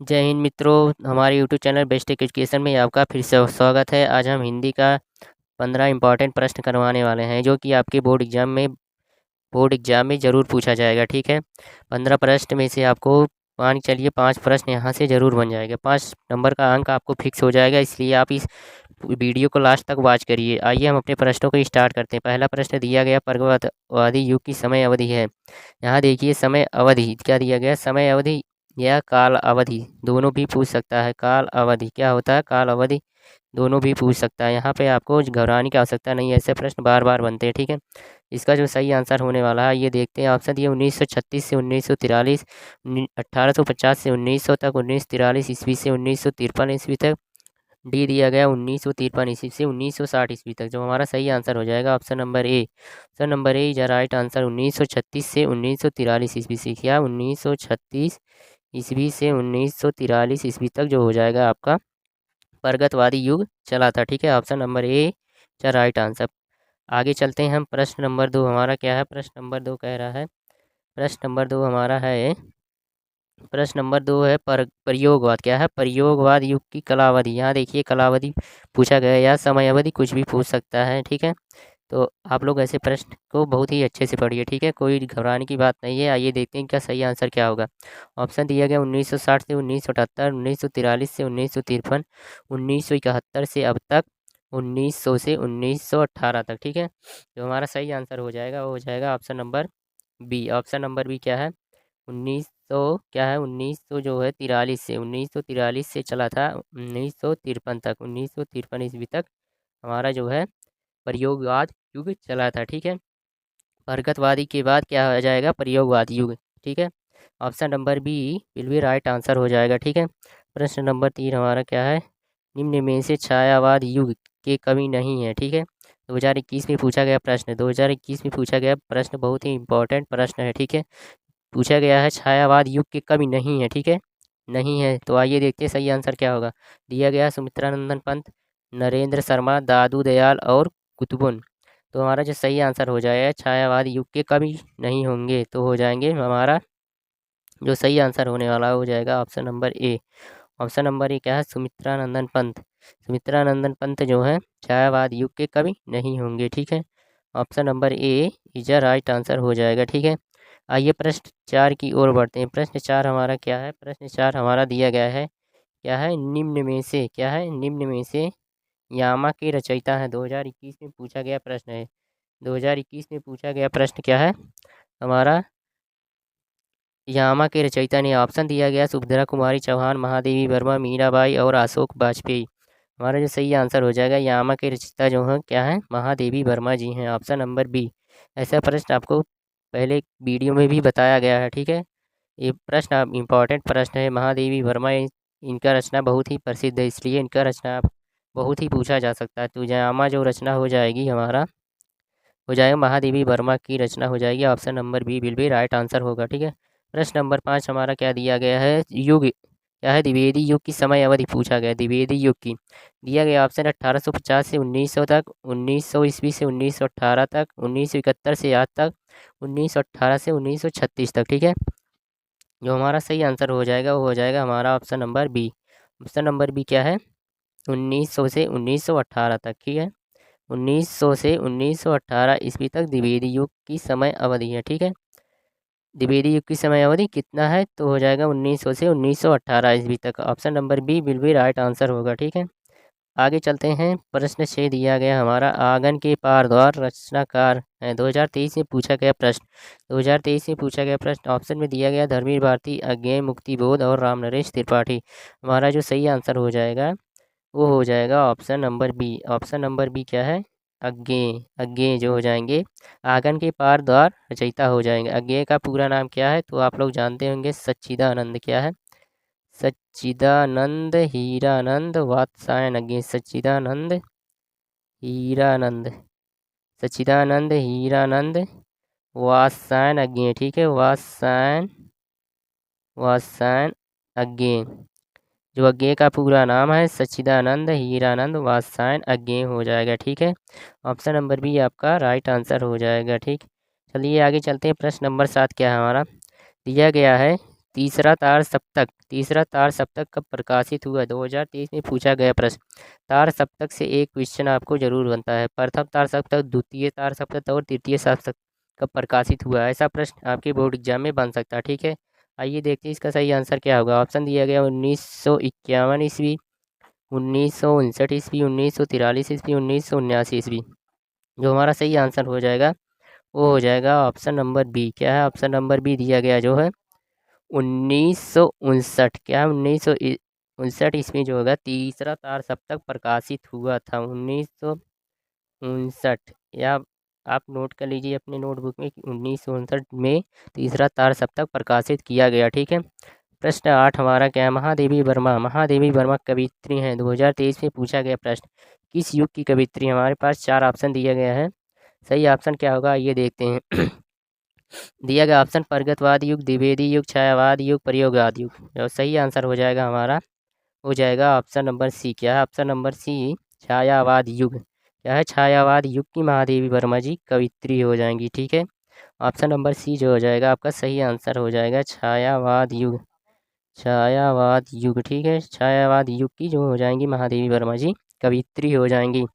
जय हिंद मित्रों, हमारे यूट्यूब चैनल बेस्ट एजुकेशन में आपका फिर से स्वागत है। आज हम हिंदी का 15 इम्पॉर्टेंट प्रश्न करवाने वाले हैं, जो कि आपके बोर्ड एग्जाम में ज़रूर पूछा जाएगा। ठीक है, 15 प्रश्न में से आपको मान के चलिए 5 प्रश्न यहाँ से ज़रूर बन जाएगा। 5 नंबर का अंक आपको फिक्स हो जाएगा, इसलिए आप इस वीडियो को लास्ट तक वॉच करिए। आइए हम अपने प्रश्नों को स्टार्ट करते हैं। पहला प्रश्न दिया गया प्रगतवादी युग की समय अवधि है। यहाँ देखिए, समय अवधि क्या दिया गया, समय अवधि या काल अवधि दोनों भी पूछ सकता है। काल अवधि क्या होता है, काल अवधि दोनों भी पूछ सकता है। यहाँ पे आपको घबराने की आवश्यकता नहीं है, ऐसे प्रश्न बार बार बनते हैं। ठीक है, इसका जो सही आंसर होने वाला है ये देखते हैं। ऑप्शन दिए 1936 से 1943, 1850 से 1900 तक, 1943 ईस्वी से 1953 ईस्वी तक। डी दिया गया 1953 ईस्वी से 1960 ईस्वी तक, जो हमारा सही आंसर हो जाएगा option number A. Option number A is right answer. 1936 से 1943 ईस्वी से, क्या 1936 ईस्वी से 1943 ईस्वी तक जो हो जाएगा आपका प्रगतवादी युग चला था। ठीक है, option number A is right answer. आगे चलते हैं हम। प्रश्न नंबर 2 हमारा क्या है, प्रश्न नंबर 2 कह रहा है, प्रश्न नंबर 2 हमारा है, प्रश्न नंबर 2 है प्रयोगवाद क्या है, प्रयोगवाद युग की कलावधि। यहाँ देखिए कलावधि पूछा गया या समय अवधि कुछ भी पूछ सकता है। ठीक है, तो आप लोग ऐसे प्रश्न को बहुत ही अच्छे से पढ़िए। ठीक है, कोई घबराने की बात नहीं है। आइए देखते हैं क्या सही आंसर क्या होगा। ऑप्शन दिया गया 1960 से 1978, 1943 से 1953, 1971 से अब तक, 1900 से 1918 तक। ठीक है, जो हमारा सही आंसर हो जाएगा वो हो जाएगा option number B. Option number B क्या है, 1900 क्या है, 1900 जो है 43 से, 1943 से चला था 1953 तक, 1953 ईस्वी तक हमारा जो है प्रयोगवाद युग चला था। ठीक है, प्रगतवादी के बाद क्या हो जाएगा, प्रयोगवाद युग। ठीक है, option number B will be right answer हो जाएगा। ठीक है, प्रश्न नंबर 3 हमारा क्या है, निम्न में से छायावाद युग के कवि नहीं है। ठीक है, 2021 में पूछा गया प्रश्न, 2021 में पूछा गया प्रश्न बहुत ही इंपॉर्टेंट प्रश्न है। ठीक है, पूछा गया है छायावाद युग के कवि नहीं है। ठीक है, नहीं है, तो आइए देखते हैं सही आंसर क्या होगा। दिया गया सुमित्रानंदन पंत, नरेंद्र शर्मा, दादू दयाल और कुतुबुन। तो हमारा जो सही आंसर हो जाएगा, छायावाद युग के कवि नहीं होंगे, तो हो जाएंगे हमारा जो सही आंसर होने वाला हो जाएगा option number A. Option number A क्या है, सुमित्रानंदन पंत। सुमित्रानंदन पंत जो है छायावाद युग के कवि नहीं होंगे। ठीक है, option number A is a right answer हो जाएगा। ठीक है, आइए प्रश्न 4 की ओर बढ़ते हैं। प्रश्न 4 हमारा क्या है, प्रश्न 4 हमारा दिया गया है, क्या है, निम्न में से, क्या है, निम्न में से यामा के रचयिता है। 2021 में पूछा गया प्रश्न है, 2021 में पूछा गया प्रश्न क्या है हमारा, यामा के रचयिता ने ऑप्शन दिया गया सुभद्रा कुमारी चौहान, महादेवी वर्मा, मीराबाई और अशोक वाजपेयी। हमारा जो सही आंसर हो जाएगा, यामा के रचयिता जो है क्या है, महादेवी वर्मा जी हैं, ऑप्शन नंबर बी। ऐसा प्रश्न आपको पहले वीडियो में भी बताया गया है। ठीक है, ये प्रश्न इम्पॉर्टेंट प्रश्न है। महादेवी वर्मा इनका रचना बहुत ही प्रसिद्ध है, इसलिए इनका रचना बहुत ही पूछा जा सकता है। तो यामा जो रचना हो जाएगी हमारा हो जाएगा, महादेवी वर्मा की रचना हो जाएगी, option number B will be right answer होगा। ठीक है, प्रश्न नंबर 5 हमारा क्या दिया गया है, युग क्या है, द्विवेदी युग की समय अवधि पूछा गया। द्विवेदी युग की दिया गया ऑप्शन 1850 से 1900 तक, 1900 ईस्वी से 1918 तक, 1971 से आज तक, 1918 से 1936 तक। ठीक है, जो हमारा सही आंसर हो जाएगा वो हो जाएगा हमारा option number B. Option number B क्या है, 1900 से 1918 तक। ठीक है, 1900 से 1918 ईस्वी तक द्विवेदी युग की समय अवधि है। ठीक है, द्विवेदी युग की समय अवधि कितना है, तो हो जाएगा 1900 से 1918 ईस्वी तक, option number B will be right answer होगा। ठीक है, आगे चलते हैं। प्रश्न 6 दिया गया हमारा, आंगन के पार द्वार रचनाकार है। 2023 में पूछा गया प्रश्न, 2023 में पूछा गया प्रश्न, ऑप्शन में दिया गया धर्मवीर भारती, अज्ञेय मुक्तिबोध और रामनरेश त्रिपाठी। हमारा जो सही आंसर हो जाएगा वो हो जाएगा option number B. Option number B क्या है, अज्ञेय। अज्ञेय जो हो जाएंगे आंगन के पार द्वार रचयिता हो जाएंगे। अज्ञेय का पूरा नाम क्या है, तो आप लोग जानते होंगे, सच्चिदानंद। क्या है, सच्चिदानंद हीरानंद वात्सायन अज्ञेय। सच्चिदानंद हीरानंद, सच्चिदानंद हीरानंद वात्सायन अज्ञेय। ठीक है, वात्सायन, वात्सायन अज्ञेय, जो अज्ञेय का पूरा नाम है सच्चिदानंद हीरानंद वात्सायन अज्ञेय हो जाएगा। ठीक है, ऑप्शन नंबर बी आपका राइट आंसर हो जाएगा। ठीक, चलिए आगे चलते हैं। प्रश्न नंबर 7 क्या है हमारा, दिया गया है तीसरा तार सप्तक कब प्रकाशित हुआ? 2023 में पूछा गया प्रश्न। तार सप्तक से एक क्वेश्चन आपको जरूर बनता है। प्रथम तार सप्तक, द्वितीय तार सप्तक और तृतीय सप्तक कब प्रकाशित हुआ? ऐसा प्रश्न आपके बोर्ड एग्जाम में बन सकता है। ठीक है, आइए देखते हैं इसका सही आंसर क्या होगा। ऑप्शन दिया गया 1951 ईस्वी, 1959 ईस्वी, 1943 ईस्वी, 1979 ईस्वी। जो हमारा सही आंसर हो जाएगा वो हो जाएगा ऑप्शन नंबर बी। क्या है? ऑप्शन नंबर बी दिया गया जो है 1959। क्या है? 1959 ईस्वी जो होगा तीसरा तार सप्तक प्रकाशित हुआ था 1959। या आप नोट कर लीजिए अपने नोटबुक में कि 1959 में तीसरा तार सप्तक प्रकाशित किया गया। ठीक है, प्रश्न 8 हमारा क्या है? महादेवी वर्मा कवियत्री हैं। 2023 में पूछा गया प्रश्न। किस युग की कवियत्री? हमारे पास 4 ऑप्शन दिया गया है। सही ऑप्शन क्या होगा ये देखते हैं। दिया गया ऑप्शन प्रगतवाद युग, द्विवेदी युग, छायावाद युग, प्रयोगवाद युग। जो सही आंसर हो जाएगा हमारा हो जाएगा ऑप्शन नंबर सी। क्या है? ऑप्शन नंबर सी, छायावाद युग। क्या है? छायावाद युग की महादेवी वर्मा जी कवित्री हो जाएंगी। ठीक है, ऑप्शन नंबर सी जो हो जाएगा आपका सही आंसर हो जाएगा छायावाद युग। छायावाद युग, ठीक है, छायावाद युग की जो हो जाएंगी महादेवी वर्मा जी कवित्री हो जाएंगी।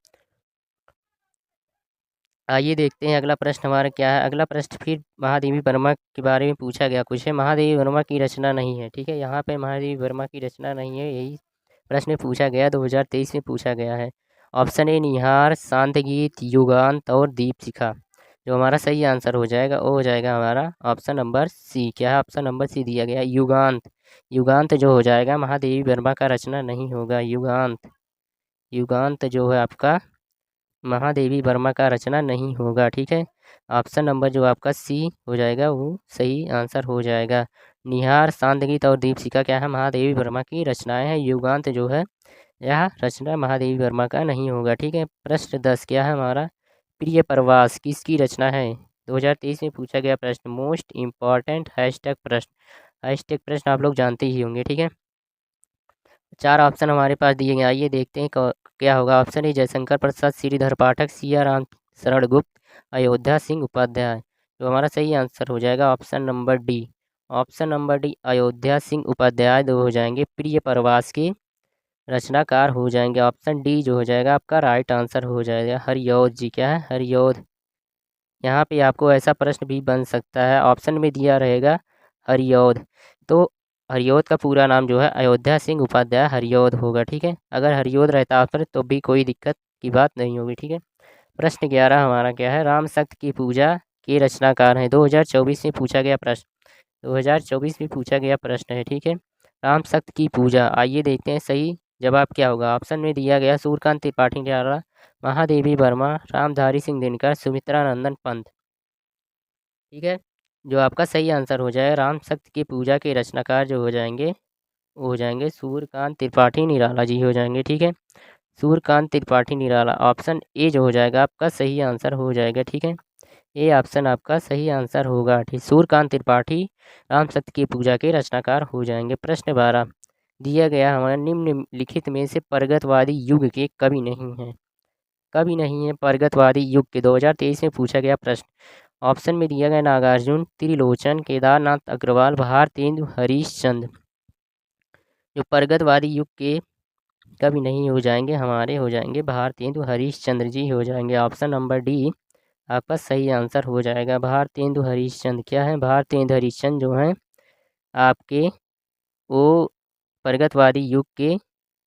आइए देखते हैं अगला प्रश्न हमारा क्या है। अगला प्रश्न फिर महादेवी वर्मा के बारे में पूछा गया कुछ है। महादेवी वर्मा की रचना नहीं है। ठीक है, यहाँ पे महादेवी वर्मा की रचना नहीं है, यही प्रश्न पूछा गया 2023 में पूछा गया है। ऑप्शन ए निहार, शांत गीत, युगांत और दीपशिखा। जो हमारा सही आंसर हो जाएगा वो हो जाएगा हमारा ऑप्शन नंबर सी। क्या है? ऑप्शन नंबर सी दिया गया युगांत। युगांत जो हो जाएगा महादेवी वर्मा का रचना नहीं होगा। युगांत, युगांत जो है आपका महादेवी वर्मा का रचना नहीं होगा। ठीक है, ऑप्शन नंबर जो आपका सी हो जाएगा वो सही आंसर हो जाएगा। निहार, शांत गीत और दीपशिखा क्या है? महादेवी वर्मा की रचनाएं हैं। युगांत जो है यह रचना महादेवी वर्मा का नहीं होगा। ठीक है, प्रश्न 10 क्या है हमारा? प्रिय प्रवास किसकी रचना है? 2023 में पूछा गया प्रश्न। मोस्ट इम्पॉर्टेंट हैशटैग प्रश्न। हैशटैग प्रश्न आप लोग जानते ही होंगे। ठीक है, 4 ऑप्शन हमारे पास दिए गए। आइए देखते हैं क्या होगा। ऑप्शन ए जयशंकर प्रसाद, श्रीधर पाठक, सिया राम शरण गुप्त, अयोध्या सिंह उपाध्याय। जो हमारा सही आंसर हो जाएगा option number D. Option number D Ayodhya Singh Upadhyay जो हो जाएंगे प्रिय प्रवास के रचनाकार हो जाएंगे। ऑप्शन डी जो हो जाएगा आपका राइट आंसर हो जाएगा। हरियोध जी। क्या है? हरियोध। यहाँ पे आपको ऐसा प्रश्न भी बन सकता है, ऑप्शन में दिया रहेगा हरियोध, तो हरियोध का पूरा नाम जो है अयोध्या सिंह उपाध्याय हरियोध होगा। ठीक है, अगर हरियोध रहता ऑप्शन तो भी कोई दिक्कत की बात नहीं होगी। ठीक है, प्रश्न 11 हमारा क्या है? राम शक्त की पूजा के रचनाकार हैं। 2024 में पूछा गया प्रश्न। 2024 में पूछा गया प्रश्न है। ठीक है, राम शक्त की पूजा। आइए देखते हैं सही जवाब क्या होगा। ऑप्शन में दिया गया सूर्यकांत त्रिपाठी निराला, महादेवी वर्मा, रामधारी सिंह दिनकर, सुमित्रा नंदन पंत। ठीक है, जो आपका सही आंसर हो जाएगा राम शक्त की पूजा के रचनाकार जो हो जाएंगे वो हो जाएंगे सूर्यकांत त्रिपाठी निराला जी हो जाएंगे। ठीक है, सूर्यकांत त्रिपाठी निराला। ऑप्शन ए जो हो जाएगा आपका सही आंसर हो जाएगा। ठीक है, ए ऑप्शन आपका सही आंसर होगा। ठीक, सूर्यकांत त्रिपाठी राम शक्त की पूजा के रचनाकार हो जाएंगे। प्रश्न 12 दिया गया हमारा निम्नलिखित में से प्रगतवादी युग के कवि नहीं है। कवि नहीं है प्रगतवादी युग के। 2023 में पूछा गया प्रश्न। ऑप्शन में दिया गया नागार्जुन, त्रिलोचन, केदारनाथ अग्रवाल, भारतेंदु हरीशचंद्र। जो प्रगतवादी युग के कवि नहीं हो जाएंगे हमारे हो जाएंगे भारतेंदु हरीशचंद्र जी हो जाएंगे। ऑप्शन नंबर डी आपका सही आंसर हो जाएगा भारतेंदु हरीशचंद्र। क्या है? भारतेंदु हरीशचंद्र जो हैं आपके वो प्रगतवादी युग के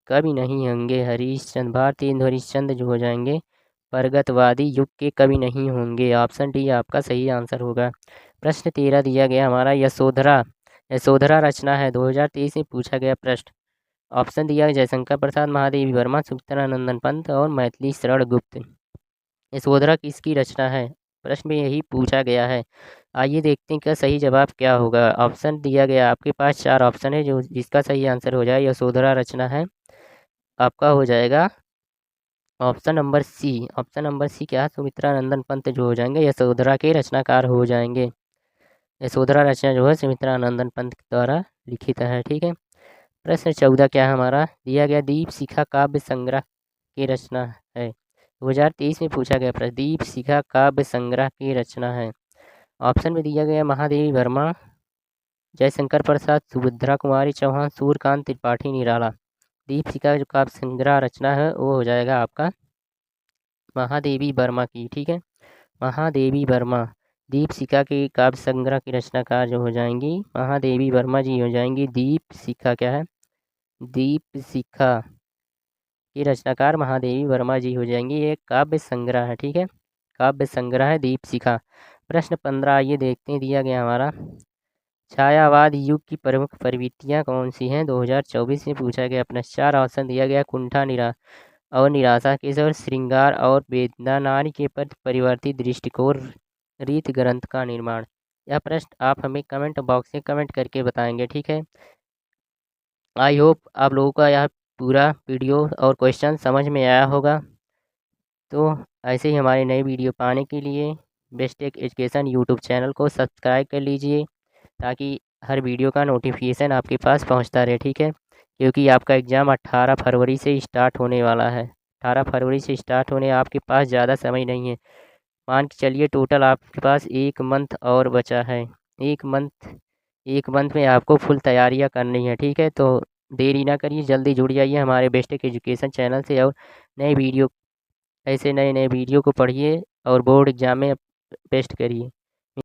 कवि नहीं होंगे। हरीशचंद्र, भारतेंदु हरीशचंद्र जो हो जाएंगे प्रगतवादी युग के कवि नहीं होंगे। ऑप्शन डी आपका सही आंसर होगा। प्रश्न 13 दिया गया हमारा यशोधरा। यशोधरा रचना है। 2023 में पूछा गया प्रश्न। ऑप्शन दिया गया जयशंकर प्रसाद, महादेवी वर्मा, सुमित्रानंदन पंत और मैथिली शरण गुप्त। यशोधरा किसकी रचना है? प्रश्न में यही पूछा गया है। आइए देखते हैं क्या सही जवाब क्या होगा। ऑप्शन दिया गया आपके पास 4 ऑप्शन है, जो जिसका सही आंसर हो जाए यशोधरा रचना है आपका हो जाएगा option number C. Option number C क्या है? सुमित्रानंदन पंत जो हो जाएंगे यशोधरा के रचनाकार हो जाएंगे। यशोधरा रचना जो है सुमित्रानंदन पंत द्वारा लिखित है। ठीक है, प्रश्न 14 क्या है हमारा? दिया गया दीप शिखा काव्य संग्रह की रचना है। 2023 में पूछा गया प्रश्न। दीप शिखा काव्य संग्रह की रचना है। ऑप्शन में दिया गया महादेवी वर्मा, जयशंकर प्रसाद, सुभद्रा कुमारी चौहान, सूर्यकांत त्रिपाठी निराला। दीपशिखा जो काव्य संग्रह रचना है वो हो जाएगा आपका महादेवी वर्मा की। ठीक है, महादेवी वर्मा। दीपशिखा के काव्य संग्रह की रचनाकार जो हो जाएंगी महादेवी वर्मा जी हो जाएंगी। दीपशिखा क्या है, दीपशिखा की रचनाकार महादेवी वर्मा जी हो जाएंगी। ये काव्य संग्रह है। ठीक है, काव्य संग्रह है दीपशिखा। प्रश्न 15 ये देखते हैं, दिया गया हमारा छायावाद युग की प्रमुख प्रवृत्तियां कौन सी हैं। 2024 में पूछा गया प्रश्न। 4 ऑप्शन दिया गया कुंठा और निराशा केवल श्रृंगार और वेदना, नारी के प्रति परिवर्तित दृष्टिकोण, रीत ग्रंथ का निर्माण। यह प्रश्न आप हमें कमेंट बॉक्स में कमेंट करके बताएंगे। ठीक है, आई होप आप लोगों का यह पूरा वीडियो और क्वेश्चन समझ में आया होगा। तो ऐसे ही हमारे नए वीडियो पाने के लिए best tech education YouTube channel को सब्सक्राइब कर लीजिए, ताकि हर वीडियो का नोटिफिकेशन आपके पास पहुंचता रहे। ठीक है, क्योंकि आपका एग्ज़ाम 18 फरवरी से स्टार्ट होने वाला है। 18 फरवरी से स्टार्ट होने, आपके पास ज़्यादा समय नहीं है। मान के चलिए टोटल आपके पास 1 मंथ और बचा है। 1 मंथ में आपको फुल तैयारियां करनी है। ठीक है, तो देरी ना करिए, जल्दी जुड़ जाइए हमारे बेस्ट टेक एजुकेशन चैनल से और नए वीडियो, ऐसे नए नए वीडियो को पढ़िए और बोर्ड एग्ज़ाम में बेस्ट करिए।